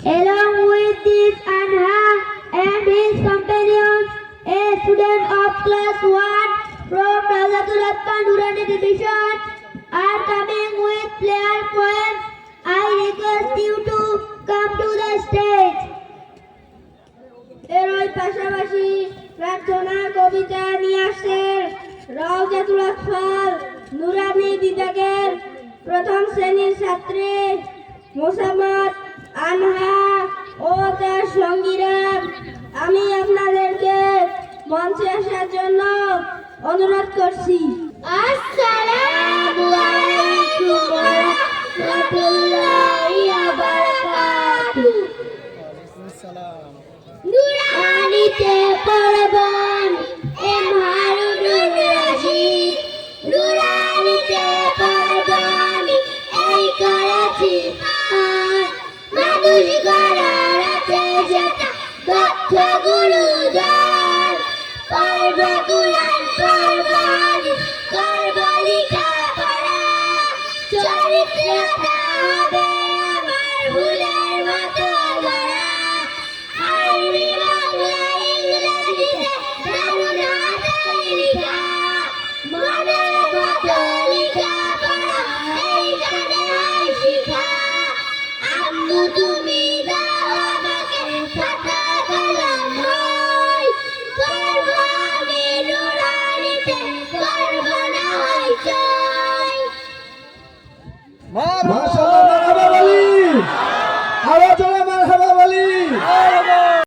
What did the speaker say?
Along with this Anha and his companions, a student of class 1 from Razatul Atman Nurani Division are coming with player poems. I request you to come to the stage. এরই পাশাপাশি প্রার্থনা কবিতা নিয়ে আসছেন রাউজাতুল আতফাল নুরানি বিভাগের প্রথম শ্রেণীর ছাত্রী মোসাম্মদ আনহা ও তার সঙ্গীরা। আমি আপনাদেরকে মঞ্চে আসার জন্য অনুরোধ করছি। আসসালামু আলাইকুম ওয়া রাহমাতুল্লাহি ওয়া বারাকাতুহু। নুরানিতে পড়বান এম হারুনুর রশিদ, নুরানিতে পড়বান এই করেছি মানুষ গড়ার আছে যেটা দক্ষ গুরুজন। পড়ব কুরআন পড়ব হাদিস করব লেখাপড়া, চরিত্রটা হবে আমার ফুলের মতো গড়া। আরবি বাংলা ইংরেজিতে দারুণ হাতের লেখা, মনের মতো লেখাপড়া এইখানে হয় শিখা। আম্মু তুমি দাও আমাকে খাতা কলম বই, করব আমি নুরানিতে করব না হইচই। মাশাআল্লাহ।